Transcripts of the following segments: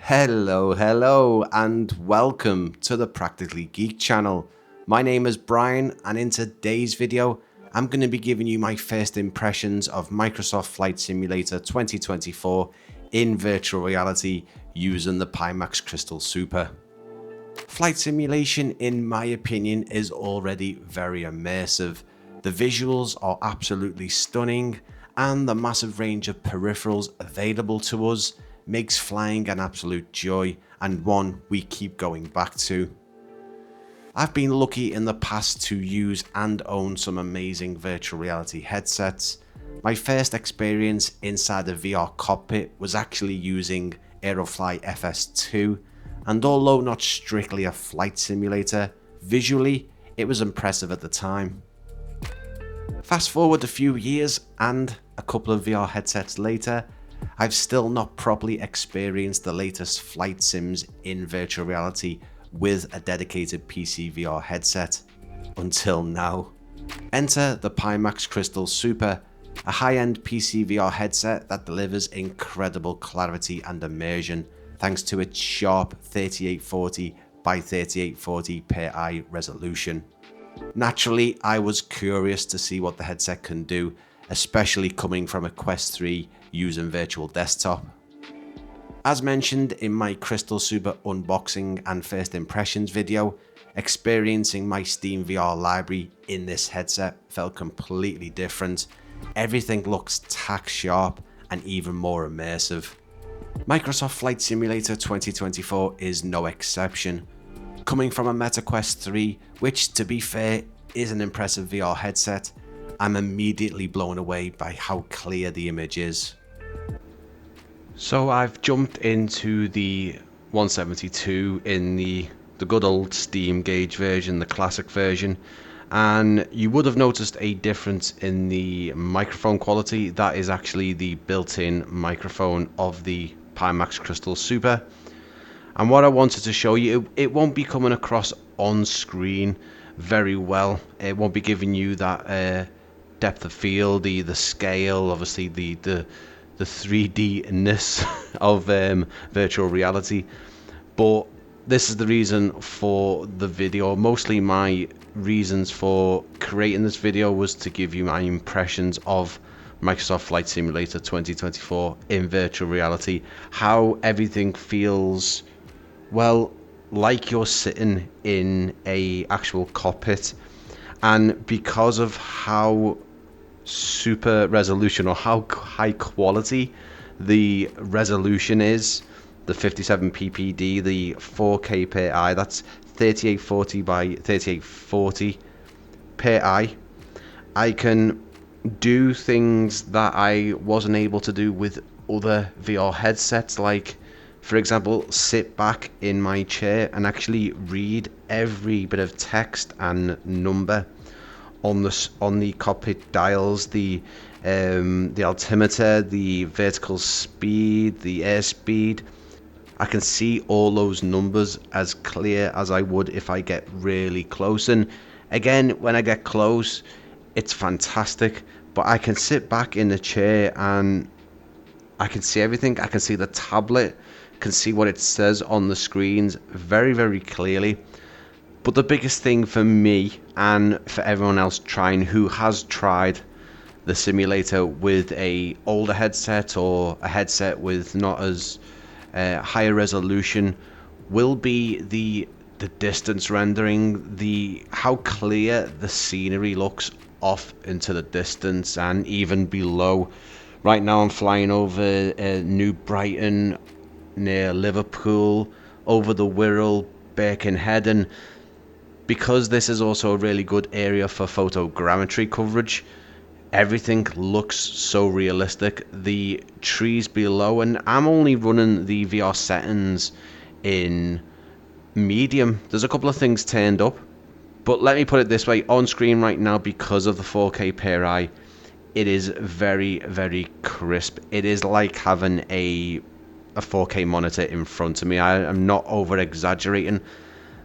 Hello, and welcome to the Practically Geek channel. My name is Brian, and in today's video, I'm going to be giving you my first impressions of Microsoft Flight Simulator 2024 in virtual reality using the Pimax Crystal Super. Flight simulation, in my opinion, is already very immersive. The visuals are absolutely stunning, and the massive range of peripherals available to us makes flying an absolute joy and one we keep going back to. I've been lucky in the past to use and own some amazing virtual reality headsets. My first experience inside the VR cockpit was actually using Aerofly FS2, and although not strictly a flight simulator, visually it was impressive at the time. Fast forward a few years and a couple of VR headsets later, I've still not properly experienced the latest flight sims in virtual reality with a dedicated PC VR headset. Until now. Enter the Pimax Crystal Super, a high-end PC VR headset that delivers incredible clarity and immersion thanks to its sharp 3840 by 3840 per eye resolution. Naturally, I was curious to see what the headset can do, especially coming from a Quest 3 using virtual desktop. As mentioned in my Crystal Super unboxing and first impressions video, experiencing my Steam VR library in this headset felt completely different. Everything looks tack sharp and even more immersive. Microsoft Flight Simulator 2024 is no exception. Coming from a Meta Quest 3, which to be fair is an impressive VR headset, I'm immediately blown away by how clear the image is. So I've jumped into the 172 in the good old Steam gauge version, the classic version, and you would have noticed a difference in the microphone quality. That is actually the built-in microphone of the Pimax Crystal Super. And what I wanted to show you, it won't be coming across on screen very well. It won't be giving you that depth of field, the scale, obviously the 3D-ness of virtual reality. But this is the reason for the video. Mostly my reasons for creating this video was to give you my impressions of Microsoft Flight Simulator 2024 in virtual reality. How everything feels, well, like you're sitting in a actual cockpit. And because of how super resolution or how high quality the resolution is, the 57 ppd, the 4K per eye, that's 3840 by 3840 per eye, I can do things that I wasn't able to do with other VR headsets, like for example sit back in my chair and actually read every bit of text and number on the cockpit dials, the altimeter, the vertical speed, the airspeed. I can see all those numbers as clear as I would if I get really close. And again, when I get close, it's fantastic. But I can sit back in the chair and I can see everything. I can see the tablet, can see what it says on the screens very, very clearly. But the biggest thing for me and for everyone else who has tried the simulator with a older headset or a headset with not as higher resolution will be the distance rendering, how clear the scenery looks off into the distance and even below. Right now I'm flying over New Brighton, near Liverpool, over the Wirral, Birkenhead, and because this is also a really good area for photogrammetry coverage, everything looks so realistic. The trees below, and I'm only running the VR settings in medium. There's a couple of things turned up, but let me put it this way, on screen right now, because of the 4K per eye, it is very, very crisp. It is like having a 4K monitor in front of me. I'm not over exaggerating.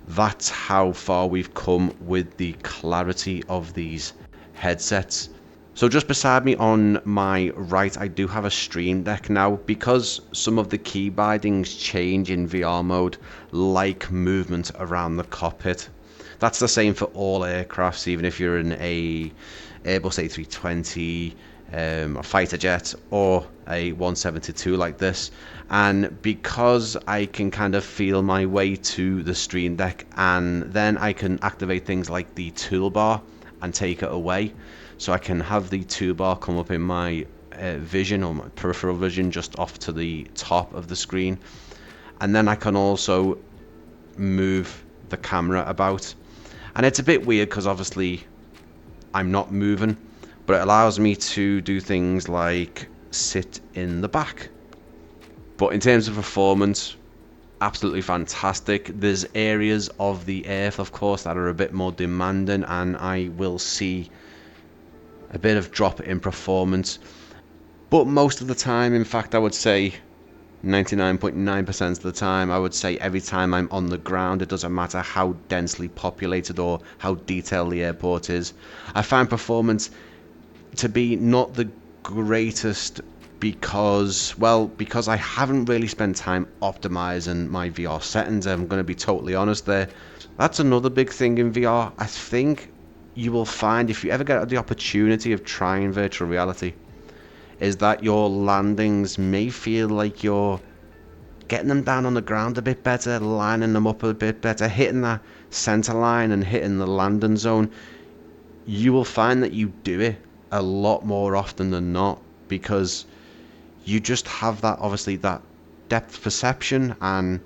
That's how far we've come with the clarity of these headsets. So just beside me on my right, I do have a Stream Deck now. Because some of the key bindings change in VR mode, like movement around the cockpit. That's the same for all aircrafts, even if you're in a Airbus A320, a fighter jet, or a 172 like this. And because I can kind of feel my way to the Stream Deck, and then I can activate things like the toolbar and take it away. So I can have the toolbar come up in my vision, or my peripheral vision, just off to the top of the screen. And then I can also move the camera about. And it's a bit weird because obviously I'm not moving, but it allows me to do things like sit in the back. But in terms of performance, absolutely fantastic. There's areas of the Earth, of course, that are a bit more demanding, and I will see a bit of drop in performance. But most of the time, in fact, I would say 99.9% of the time, I would say every time I'm on the ground, it doesn't matter how densely populated or how detailed the airport is, I find performance to be not the greatest because I haven't really spent time optimizing my VR settings. I'm going to be totally honest there. That's another big thing in VR. I think you will find, if you ever get the opportunity of trying virtual reality, is that your landings may feel like you're getting them down on the ground a bit better, lining them up a bit better, hitting that center line and hitting the landing zone. You will find that you do it a lot more often than not, because you just have that, obviously, that depth perception and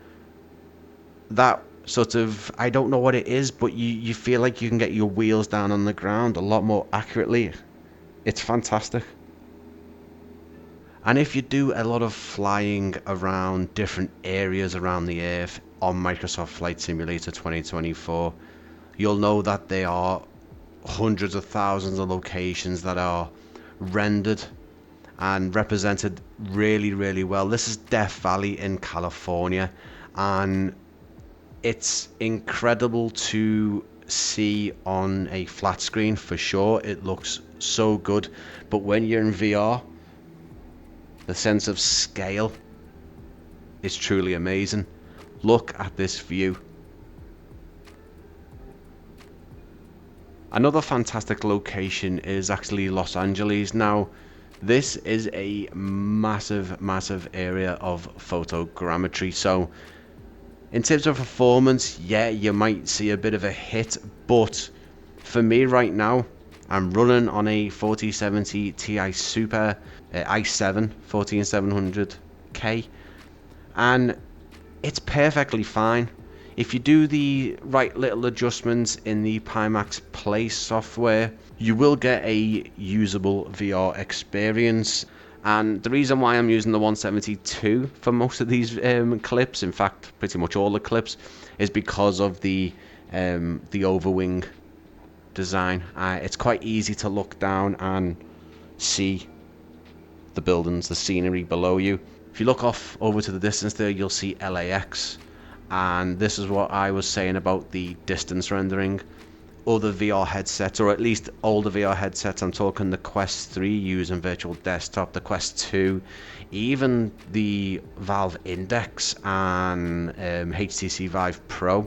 that sort of, I don't know what it is, but you feel like you can get your wheels down on the ground a lot more accurately. It's fantastic. And if you do a lot of flying around different areas around the Earth on Microsoft Flight Simulator 2024, you'll know that there are hundreds of thousands of locations that are rendered and represented really, really well. This is Death Valley in California, and it's incredible to see on a flat screen for sure. It looks so good, but when you're in VR, the sense of scale is truly amazing. Look at this view. Another fantastic location is actually Los Angeles. Now, this is a massive, massive area of photogrammetry. So, in terms of performance, yeah, you might see a bit of a hit, but for me right now, I'm running on a 4070 Ti Super i7 14700K, and it's perfectly fine. If you do the right little adjustments in the Pimax Play software, you will get a usable VR experience. And the reason why I'm using the 172 for most of these clips, in fact pretty much all the clips, is because of the overwing design. It's quite easy to look down and see the buildings, the scenery below you. If you look off over to the distance there, you'll see LAX. And this is what I was saying about the distance rendering. Other VR headsets, or at least older VR headsets, I'm talking the Quest 3 using Virtual Desktop, the Quest 2, even the Valve Index and HTC Vive Pro,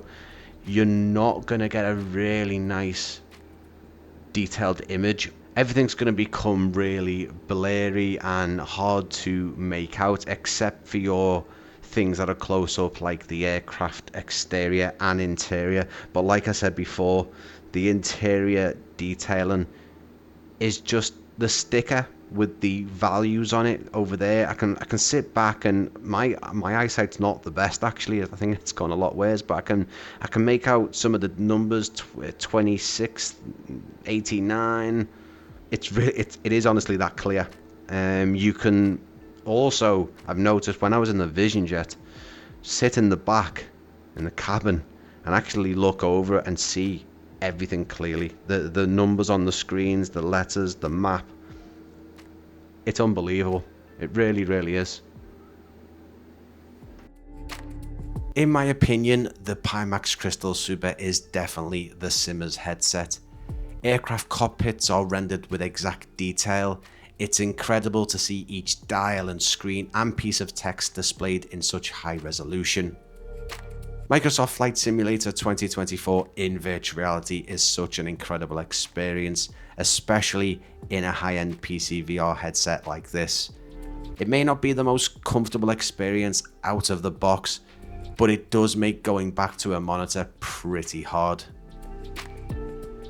you're not going to get a really nice detailed image. Everything's going to become really blurry and hard to make out, except for your things that are close up, like the aircraft exterior and interior. But like I said before, the interior detailing is just the sticker with the values on it over there. I can sit back, and my eyesight's not the best actually. I think it's gone a lot worse, but I can make out some of the numbers, 26, 89. It is honestly that clear. You can also, I've noticed when I was in the Vision Jet, sit in the back in the cabin and actually look over and see everything clearly. The numbers on the screens, the letters, the map. It's unbelievable. It really, really is. In my opinion, the Pimax Crystal Super is definitely the simmer's headset. Aircraft cockpits are rendered with exact detail. It's incredible to see each dial and screen and piece of text displayed in such high resolution. Microsoft Flight Simulator 2024 in virtual reality is such an incredible experience, especially in a high-end PC VR headset like this. It may not be the most comfortable experience out of the box, but it does make going back to a monitor pretty hard.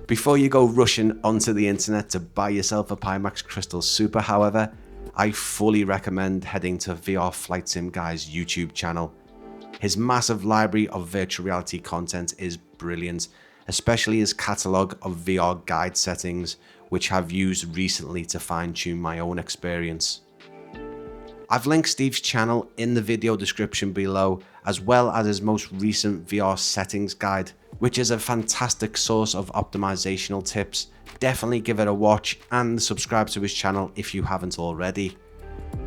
Before you go rushing onto the internet to buy yourself a Pimax Crystal Super, however, I fully recommend heading to VR Flight Sim Guy's YouTube channel. His massive library of virtual reality content is brilliant, especially his catalogue of VR guide settings, which I've used recently to fine-tune my own experience. I've linked Steve's channel in the video description below, as well as his most recent VR settings guide, which is a fantastic source of optimizational tips. Definitely give it a watch and subscribe to his channel if you haven't already.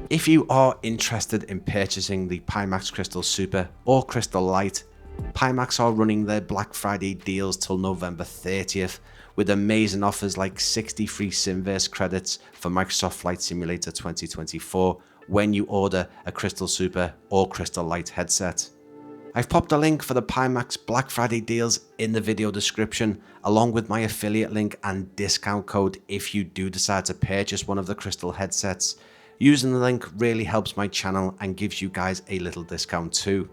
If you are interested in purchasing the Pimax Crystal Super or Crystal Lite, Pimax are running their Black Friday deals till November 30th with amazing offers like 60 free Simverse credits for Microsoft Flight Simulator 2024 when you order a Crystal Super or Crystal Lite headset. I've popped a link for the Pimax Black Friday deals in the video description, along with my affiliate link and discount code if you do decide to purchase one of the Crystal headsets. Using the link really helps my channel and gives you guys a little discount too.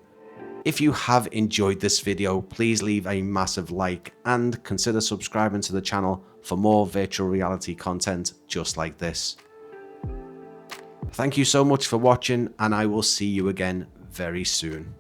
If you have enjoyed this video, please leave a massive like and consider subscribing to the channel for more virtual reality content just like this. Thank you so much for watching, and I will see you again very soon.